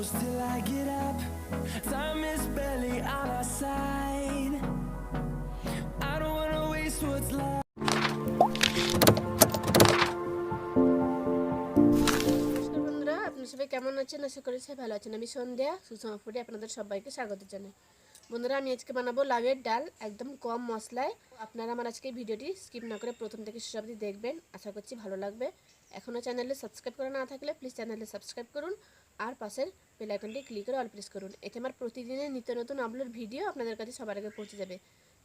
close till I get up. Time is barely on our side. I don't wanna waste what's left. বন্ধুরা, আপনারা সবাই কেমন আছেন? আশা করি সবাই ভালো আছেন। আমি সন্ধ্যা সুষমা ফুডে আপনাদের সবাইকে স্বাগত জানাই। বন্ধুরা, আমি আজকে বানাবো লাউয়ের ডাল একদম কম মশলায়। আপনারা আমার আজকে ভিডিওটি স্কিপ না করে প্রথম থেকে শেষ অবধি দেখবেন, আশা করছি ভালো লাগবে। এখনও চ্যানেলে সাবস্ক্রাইব করা না থাকলে প্লিজ চ্যানেলে সাবস্ক্রাইব করুন আর পাশের বেল আইকনটি ক্লিক করে অল প্রেস করুন। এতে আমার প্রতিদিনের নিত্য নতুন আপলোড ভিডিও আপনাদের কাছে সবার আগে পৌঁছে যাবে।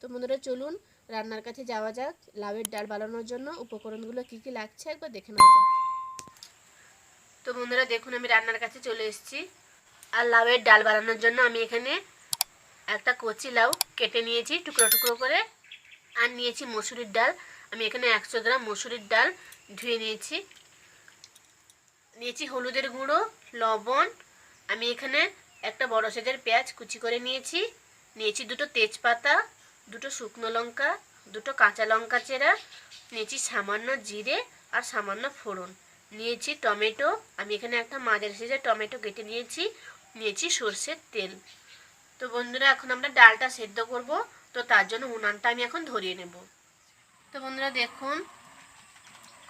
তো বন্ধুরা, চলুন রান্নার কাছে যাওয়া যাক। লাউয়ের ডাল বানানোর জন্য উপকরণগুলো কী কী লাগছে একবার দেখে নেওয়া যাক। তো বন্ধুরা দেখুন, আমি রান্নার কাছে চলে এসেছি। আর লাউয়ের ডাল বানানোর জন্য আমি এখানে একটা কচি লাউ কেটে নিয়েছি টুকরো টুকরো করে, আর নিয়েছি মসুরির ডাল। আমি এখানে 100 গ্রাম মসুরির ডাল ধুয়ে নিয়েছি। নিয়েছি হলুদের গুঁড়ো, লবণ। আমি এখানে একটা বড় সাইজের পেঁয়াজ কুচি করে নিয়েছি। নিয়েছি দুটো তেজপাতা, দুটো শুকনো লঙ্কা, দুটো কাঁচা লঙ্কা চেরা। নিয়েছি সামান্য জিরে আর সামান্য ফোড়ন। নিয়েছি টমেটো। আমি এখানে একটা মাঝারি সাইজের টমেটো কেটে নিয়েছি। নিয়েছি সর্ষের তেল। তো বন্ধুরা, এখন আমরা ডালটা সেদ্ধ করব। তো তার জন্য উনানটা আমি এখন ধরিয়ে নেব। তো বন্ধুরা দেখুন,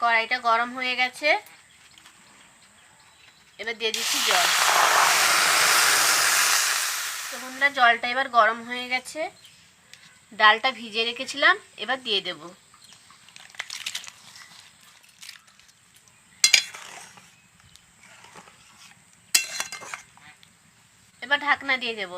কড়াইটা গরম হয়ে গেছে। এবার দিয়ে দিচ্ছি জল। তো বন্ধুরা, জলটা এবার গরম হয়ে গেছে। ডালটা ভিজিয়ে রেখেছিলাম, এবার দিয়ে দেব। এবার ঢাকনা দিয়ে দেব।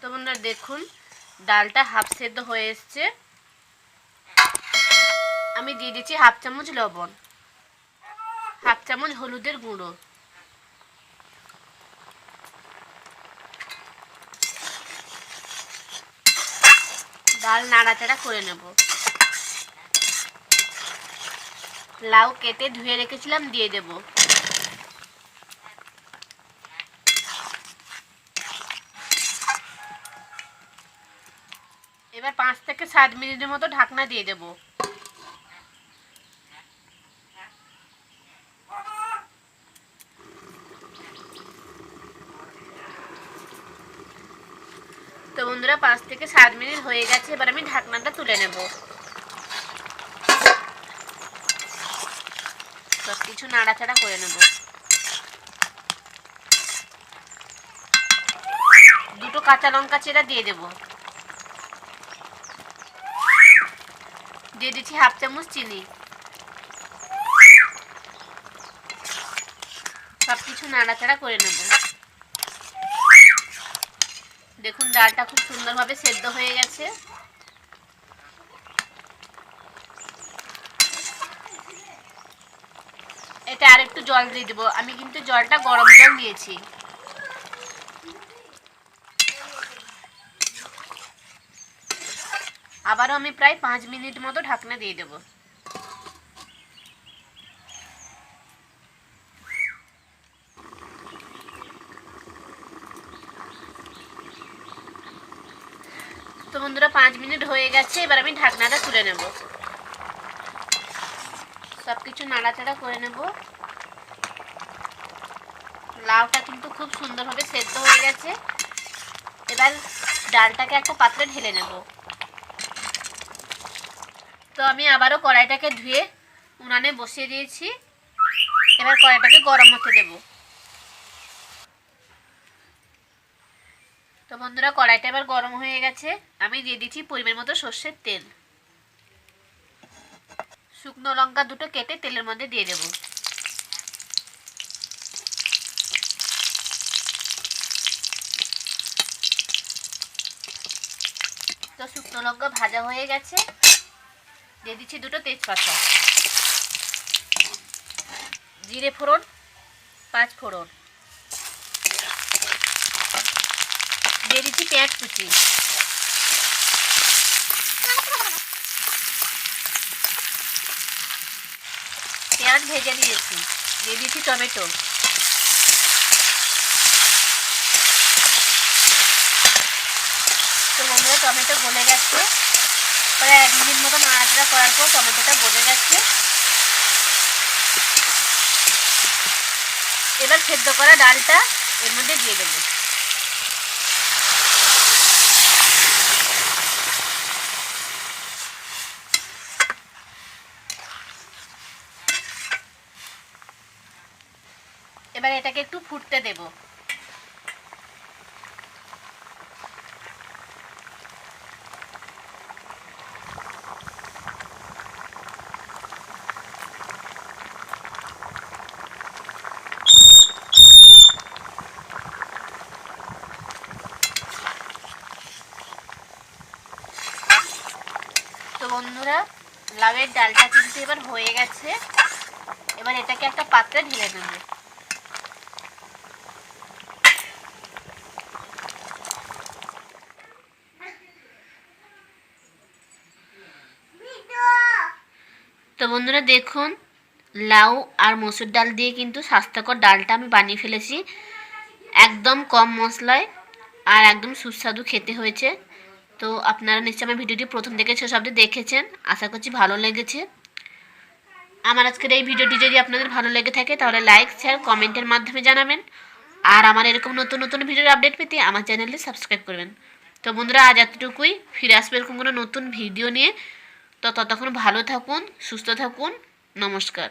তো বন্ধুরা দেখুন, ডালটা হাফ সেদ্ধ হয়ে এসছে। আমি দিয়ে দিচ্ছি হাফ চামচ লবণ, হাফ চামচ হলুদের গুঁড়ো, ডাল নাড়াচাড়া করে নেব। লাউ কেটে ধুয়ে রেখেছিলাম, দিয়ে দেব। এবার 5 থেকে 7 মিনিটের মতো ঢাকনা দিয়ে দেব। তো বন্ধুরা, 5 থেকে 7 মিনিট হয়ে গেছে। এবার আমি ঢাকনাটা তুলে নেব। সব কিছু নাড়াচাড়া করে নেব। দুটো কাঁচা লঙ্কা চেরা দিয়ে দেব। দিয়ে দিচ্ছি হাফ চামচ চিনি। সব কিছু নাড়াচাড়া করে নেব। দেখুন, ডালটা খুব সুন্দরভাবে সেদ্ধ হয়ে গেছে। এটা আর একটু জল দিয়ে দেবো। আমি কিন্তু জলটা গরম জল দিয়েছি। আবারও আমি প্রায় 5 মিনিট মতো ঢাকনা দিয়ে দেব। তো বন্ধুরা, 5 মিনিট হয়ে গেছে। এবার আমি ঢাকনাটা তুলে নেব। সব কিছু নাড়াচাড়া করে নেব। লাউটা কিন্তু খুব সুন্দরভাবে সেদ্ধ হয়ে গেছে। এবার ডালটাকে একটা পাত্রে ঢেলে নেব। তো আমি আবারও কড়াইটাকে ধুয়ে উনানে বসিয়ে দিয়েছি। এবার কড়াইটাকে গরম হতে দেব। তো বন্ধুরা, কড়াইটা এবার গরম হয়ে গেছে। আমি দিয়ে দিচ্ছি পরিমাণ মতো সর্ষের তেল। শুকনো লঙ্কা দুটো কেটে তেলের মধ্যে দিয়ে দেব। তো শুকনো লঙ্কা ভাজা হয়ে গেছে। দিয়ে দিচ্ছি দুটো তেজপাতা, জিরে ফোড়ন, 5 ফোড়ন। দিয়ে দিচ্ছি পেঁয়াজ কুচি। পেঁয়াজ ভেজে দিয়েছি। দিয়ে দিচ্ছি টমেটো। তো বন্ধুরা, টমেটো গলে গেছে। প্রায় 1 মিনিট মতো নাড়াচাড়া করার পর টমেটোটা গলে গেছে। এবার সেদ্ধ করা ডালটা এর মধ্যে দিয়ে দেবো। এবার এটাকে একটু ফুটতে দেব। তো বন্ধুরা, লাউয়ের ডালটা কিন্তু এবার হয়ে গেছে। এবার এটাকে একটা পাত্রে ঢেলে নেব। তো বন্ধুরা দেখুন, লাউ আর মসুর ডাল দিয়ে কিন্তু স্বাস্থ্যকর ডালটা আমি বানিয়ে ফেলেছি। একদম কম মশলায় আর একদম সুস্বাদু খেতে হয়েছে। তো আপনারা নিশ্চয়ই আমার ভিডিওটি প্রথম থেকে শেষ অবধি দেখেছেন, আশা করছি ভালো লেগেছে। আমার আজকের এই ভিডিওটি যদি আপনাদের ভালো লেগে থাকে তাহলে লাইক, শেয়ার, কমেন্টের মাধ্যমে জানাবেন। আর আমার এরকম নতুন নতুন ভিডিওর আপডেট পেতে আমার চ্যানেলটি সাবস্ক্রাইব করবেন। তো বন্ধুরা, আজ এতটুকুই। ফিরে আসবে এরকম কোনো নতুন ভিডিও নিয়ে। তো ততক্ষণ ভালো থাকুন, সুস্থ থাকুন। নমস্কার।